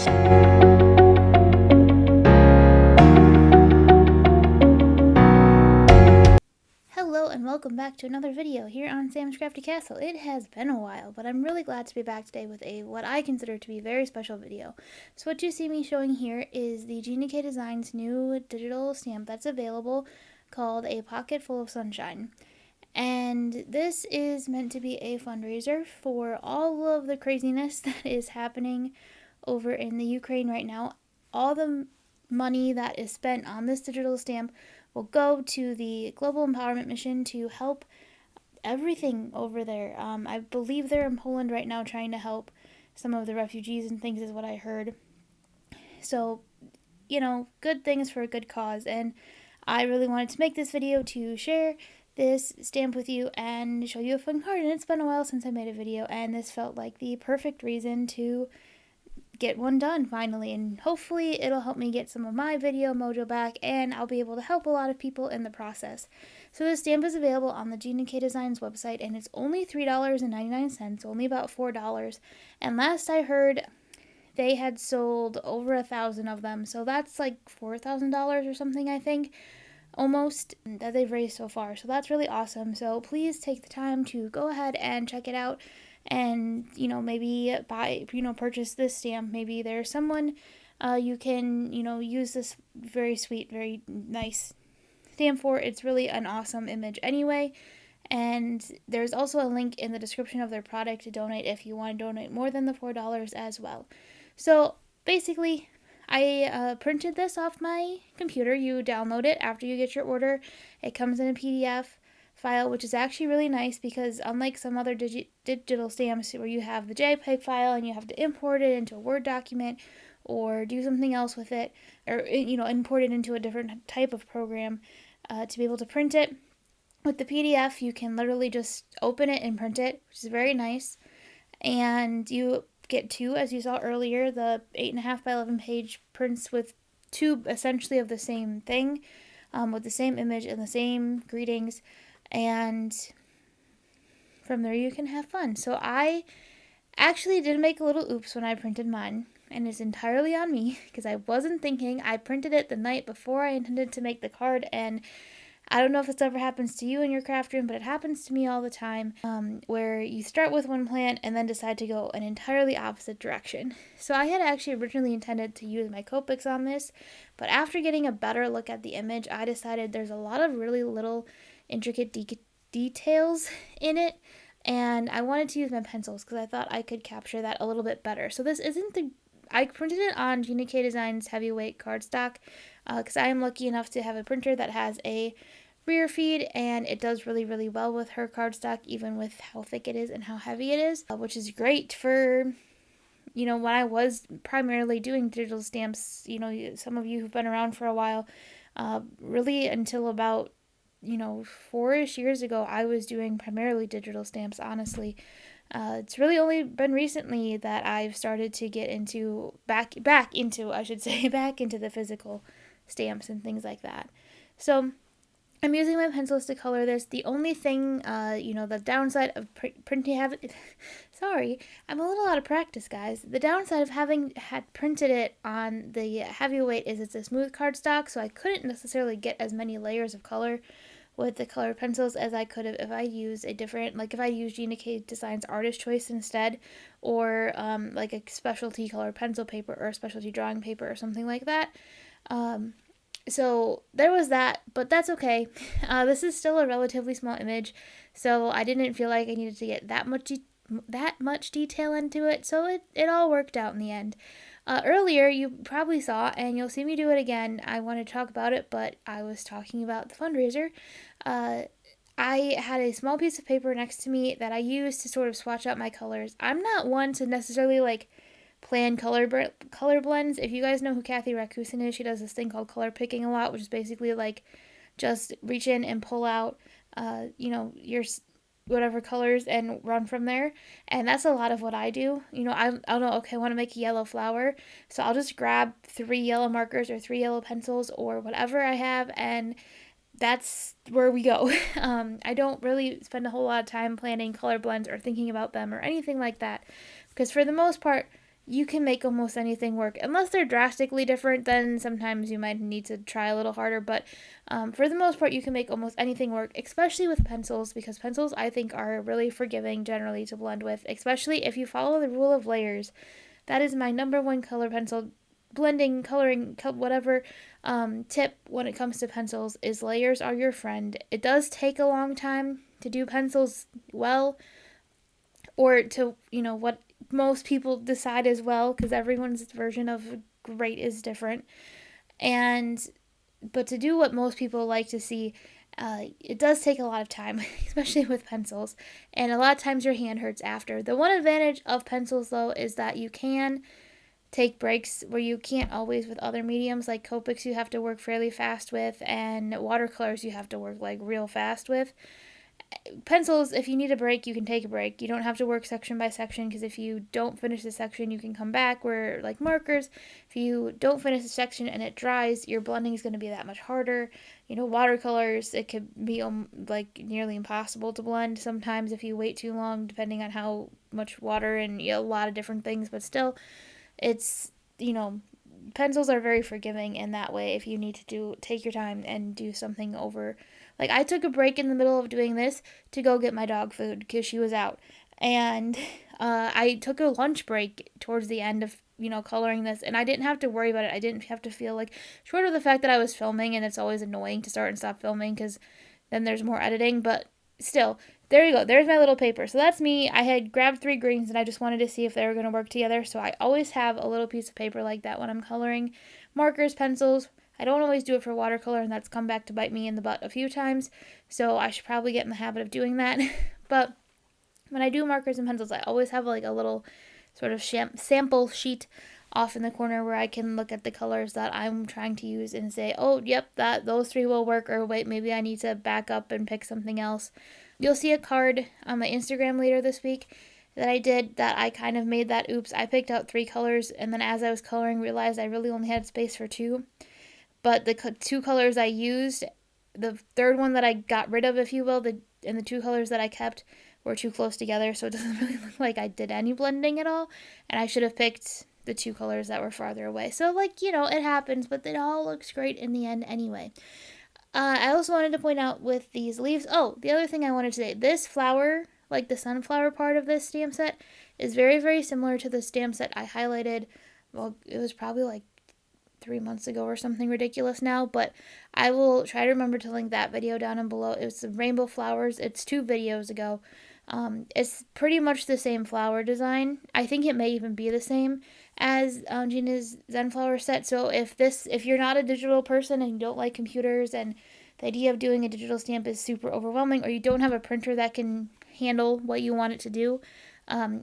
Hello and welcome back to another video here on Sam's Crafty Castle. It has been a while, but I'm really glad to be back today with what I consider to be a very special video. So what you see me showing here is the Gina Designs new digital stamp that's available called A Pocket Full of Sunshine. And this is meant to be a fundraiser for all of the craziness that is happening over in the Ukraine right now. All the money that is spent on this digital stamp will go to the Global Empowerment Mission to help everything over there. I believe they're in Poland right now trying to help some of the refugees and things is what I heard. So, good things for a good cause. And I really wanted to make this video to share this stamp with you and show you a fun card. And it's been a while since I made a video, and this felt like the perfect reason to get one done finally, and hopefully it'll help me get some of my video mojo back, and I'll be able to help a lot of people in the process. So this stamp is available on the Gina Designs website, and it's only $3.99, only about $4. And last I heard, they had sold over 1,000 of them, so that's like $4,000 or something, I think, almost, that they've raised so far. So that's really awesome. So please take the time to go ahead and check it out, and maybe purchase this stamp. Maybe there's someone you can use this very sweet, very nice stamp for. It's really an awesome image anyway. And there's also a link in the description of their product to donate if you want to donate more than the $4 as well. So basically, I printed this off my computer. You download it after you get your order. It comes in a PDF file, which is actually really nice because unlike some other digital stamps where you have the JPEG file and you have to import it into a Word document or do something else with it, or import it into a different type of program to be able to print it, with the PDF you can literally just open it and print it, which is very nice. And you get two, as you saw earlier, the 8.5 by 11 page prints with two essentially of the same thing, with the same image and the same greetings. And from there you can have fun. So I actually did make a little oops when I printed mine, and it's entirely on me because I wasn't thinking. I printed it the night before I intended to make the card, and I don't know if this ever happens to you in your craft room, but it happens to me all the time, where you start with one plan and then decide to go an entirely opposite direction. So I had actually originally intended to use my Copics on this, but after getting a better look at the image, I decided there's a lot of really little intricate details in it, and I wanted to use my pencils because I thought I could capture that a little bit better. So this isn't I printed it on Gina Designs heavyweight cardstock because I am lucky enough to have a printer that has a rear feed, and it does really, really well with her cardstock, even with how thick it is and how heavy it is, which is great for when I was primarily doing digital stamps. Some of you who've been around for a while, really until about 4-ish years ago, I was doing primarily digital stamps, honestly. It's really only been recently that I've started to get into back into the physical stamps and things like that. So I'm using my pencils to color this. The only thing, the downside of sorry, I'm a little out of practice, guys. The downside of having had printed it on the heavyweight is it's a smooth cardstock, so I couldn't necessarily get as many layers of color with the colored pencils as I could have if I used if I used Gina Designs Artist Choice instead, or like a specialty colored pencil paper or a specialty drawing paper or something like that. So there was that, but that's okay. This is still a relatively small image, so I didn't feel like I needed to get that much detail into it, so it all worked out in the end. Earlier, you probably saw, and you'll see me do it again, I want to talk about it, but I was talking about the fundraiser. I had a small piece of paper next to me that I used to sort of swatch out my colors. I'm not one to necessarily plan color blends. If you guys know who Kathy Rakusin is, she does this thing called color picking a lot, which is basically just reach in and pull out, your whatever colors and run from there. And that's a lot of what I do. I'll know, okay, I want to make a yellow flower, so I'll just grab 3 yellow markers or 3 yellow pencils or whatever I have, and that's where we go. I don't really spend a whole lot of time planning color blends or thinking about them or anything like that, because for the most part, you can make almost anything work. Unless they're drastically different, then sometimes you might need to try a little harder. But for the most part, you can make almost anything work, especially with pencils, because pencils, I think, are really forgiving generally to blend with, especially if you follow the rule of layers. That is my number one color pencil blending, coloring, whatever tip when it comes to pencils is layers are your friend. It does take a long time to do pencils well, or to, what most people decide as well, because everyone's version of great is different. And but to do what most people like to see, it does take a lot of time, especially with pencils, and a lot of times your hand hurts after. The one advantage of pencils, though, is that you can take breaks where you can't always with other mediums. Like Copics you have to work fairly fast with, and watercolors you have to work like real fast with. Pencils, if you need a break, you can take a break. You don't have to work section by section, because if you don't finish the section, you can come back. Where like markers, if you don't finish the section and it dries, your blending is going to be that much harder. Watercolors, it could be like nearly impossible to blend sometimes if you wait too long, depending on how much water and a lot of different things. But still, it's, pencils are very forgiving in that way. If you need to take your time and do something over, like I took a break in the middle of doing this to go get my dog food because she was out, and I took a lunch break towards the end of coloring this, and I didn't have to worry about it. I didn't have to feel like, short of the fact that I was filming, and it's always annoying to start and stop filming because then there's more editing, but still, there you go. There's my little paper. So that's me. I had grabbed 3 greens and I just wanted to see if they were going to work together. So I always have a little piece of paper like that when I'm coloring. Markers, pencils. I don't always do it for watercolor, and that's come back to bite me in the butt a few times. So I should probably get in the habit of doing that. But when I do markers and pencils, I always have like a little sort of sample sheet off in the corner where I can look at the colors that I'm trying to use and say, oh, yep, those 3 will work, or wait, maybe I need to back up and pick something else. You'll see a card on my Instagram later this week that I did that I kind of made that oops. I picked out 3 colors, and then as I was coloring, realized I really only had space for 2. But the 2 colors I used, the third one that I got rid of, if you will, and the 2 colors that I kept were too close together, so it doesn't really look like I did any blending at all. And I should have picked the 2 colors that were farther away. So, it happens, but it all looks great in the end anyway. I also wanted to point out with these leaves, the other thing I wanted to say, this flower, like the sunflower part of this stamp set, is very, very similar to the stamp set I highlighted. Well, it was probably like 3 months ago or something ridiculous now, but I will try to remember to link that video down and below. It was the rainbow flowers. It's 2 videos ago. It's pretty much the same flower design. I think it may even be the same as Gina's Zenflower set. So if you're not a digital person and you don't like computers, and the idea of doing a digital stamp is super overwhelming, or you don't have a printer that can handle what you want it to do,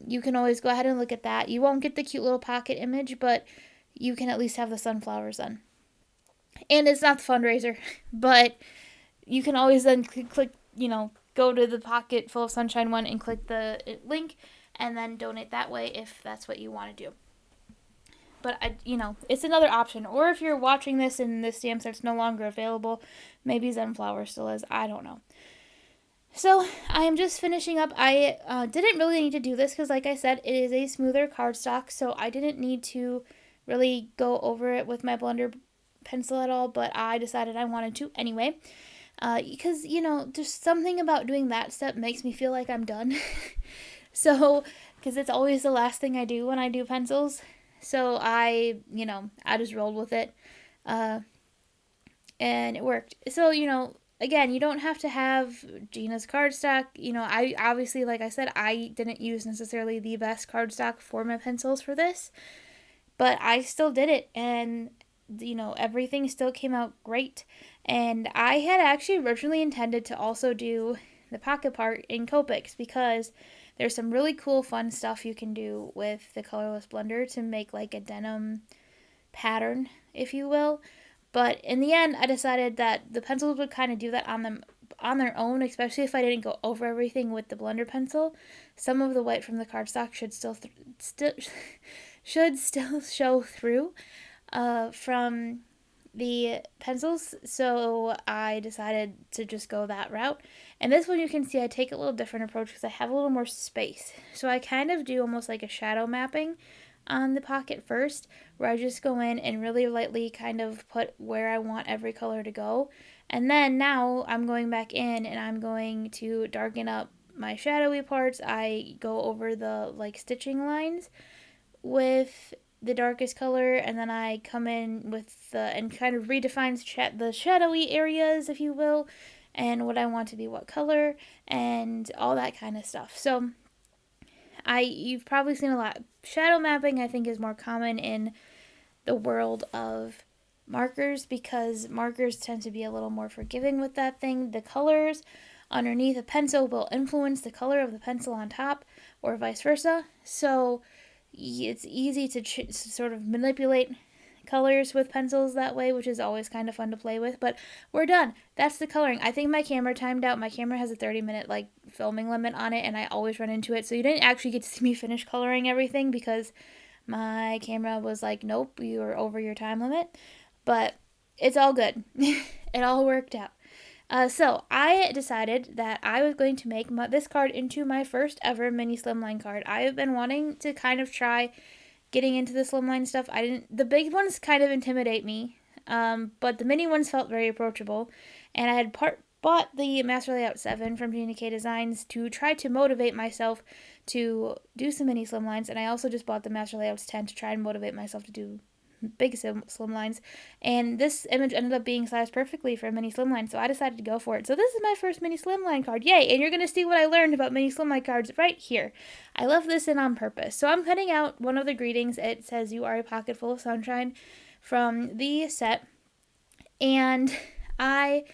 you can always go ahead and look at that. You won't get the cute little pocket image, but you can at least have the sunflowers done. And it's not the fundraiser, but you can always then click, go to the Pocket Full of Sunshine one and click the link and then donate that way if that's what you want to do. But, it's another option. Or if you're watching this and the stamp set's no longer available, maybe Zenflower still is. I don't know. So, I am just finishing up. I didn't really need to do this because, like I said, it is a smoother cardstock, so I didn't need to really go over it with my blender pencil at all, but I decided I wanted to anyway. Because, just something about doing that step makes me feel like I'm done. So, because it's always the last thing I do when I do pencils. So I just rolled with it. And it worked. So, again, you don't have to have Gina's cardstock. I obviously, like I said, I didn't use necessarily the best cardstock for my pencils for this. But I still did it, and everything still came out great. And I had actually originally intended to also do the pocket part in Copics, because there's some really cool fun stuff you can do with the colorless blender to make like a denim pattern, if you will. But in the end, I decided that the pencils would kind of do that on their own, especially if I didn't go over everything with the blender pencil. Some of the white from the cardstock should still show through from the pencils, so I decided to just go that route. And this one, you can see I take a little different approach because I have a little more space. So I kind of do almost like a shadow mapping on the pocket first, where I just go in and really lightly kind of put where I want every color to go. And then now I'm going back in and I'm going to darken up my shadowy parts. I go over the like stitching lines with the darkest color, and then I come in with the and kind of redefines the shadowy areas, if you will, and what I want to be what color and all that kind of stuff. So you've probably seen a lot. Shadow mapping I think is more common in the world of markers because markers tend to be a little more forgiving with that thing. The colors underneath a pencil will influence the color of the pencil on top or vice versa. So it's easy to sort of manipulate colors with pencils that way, which is always kind of fun to play with. But we're done. That's the coloring. I think my camera timed out. My camera has a 30-minute like filming limit on it, and I always run into it. So you didn't actually get to see me finish coloring everything because my camera was like, nope, you are over your time limit. But it's all good. It all worked out. So I decided that I was going to make this card into my first ever mini Slimline card. I have been wanting to kind of try getting into the Slimline stuff. The big ones kind of intimidate me, but the mini ones felt very approachable. And I had bought the Master Layout 7 from Gina Designs to try to motivate myself to do some mini Slimlines. And I also just bought the Master Layouts 10 to try and motivate myself to do big Slimlines, and this image ended up being sized perfectly for a mini Slimline, so I decided to go for it. So this is my first mini Slimline card, yay! And you're going to see what I learned about mini Slimline cards right here. I left this in on purpose. So I'm cutting out one of the greetings. It says, "You are a pocket full of sunshine," from the set, and I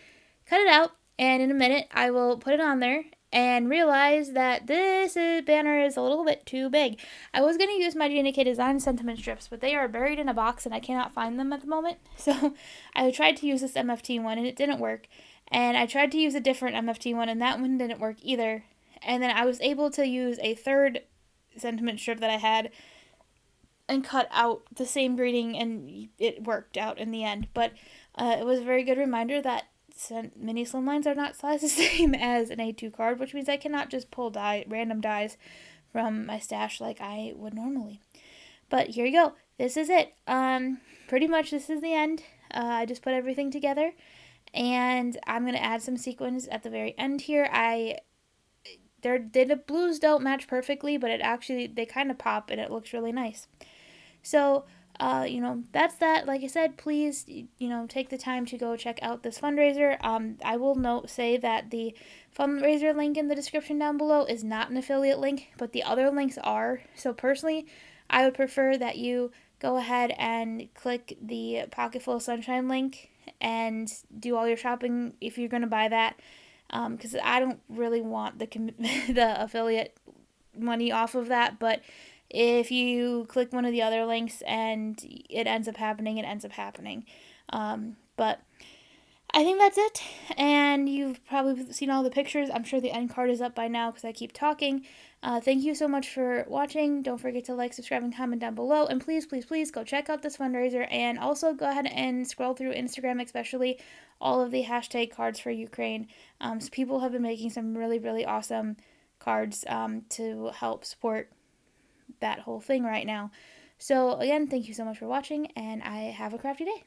cut it out, and in a minute I will put it on there and realize that this banner is a little bit too big. I was going to use my Gina Design sentiment strips, but they are buried in a box and I cannot find them at the moment. So I tried to use this MFT one and it didn't work. And I tried to use a different MFT one and that one didn't work either. And then I was able to use a third sentiment strip that I had and cut out the same greeting, and it worked out in the end. But it was a very good reminder that mini Slimlines are not sized the same as an A2 card, which means I cannot just pull random dies from my stash like I would normally. But here you go. This is it. Pretty much this is the end. I just put everything together, and I'm going to add some sequins at the very end here. The blues don't match perfectly, but they kind of pop, and it looks really nice. So, that's that. Like I said, please, take the time to go check out this fundraiser. I will say that the fundraiser link in the description down below is not an affiliate link, but the other links are. So personally, I would prefer that you go ahead and click the Pocketful of Sunshine link and do all your shopping if you're going to buy that, because I don't really want the affiliate money off of that, but if you click one of the other links and it ends up happening, it ends up happening. But I think that's it. And you've probably seen all the pictures. I'm sure the end card is up by now because I keep talking. Thank you so much for watching. Don't forget to like, subscribe, and comment down below. And please, please, please go check out this fundraiser. And also go ahead and scroll through Instagram, especially all of the hashtag cards for Ukraine. So people have been making some really, really awesome cards to help support that whole thing right now. So again, thank you so much for watching, and I have a crafty day.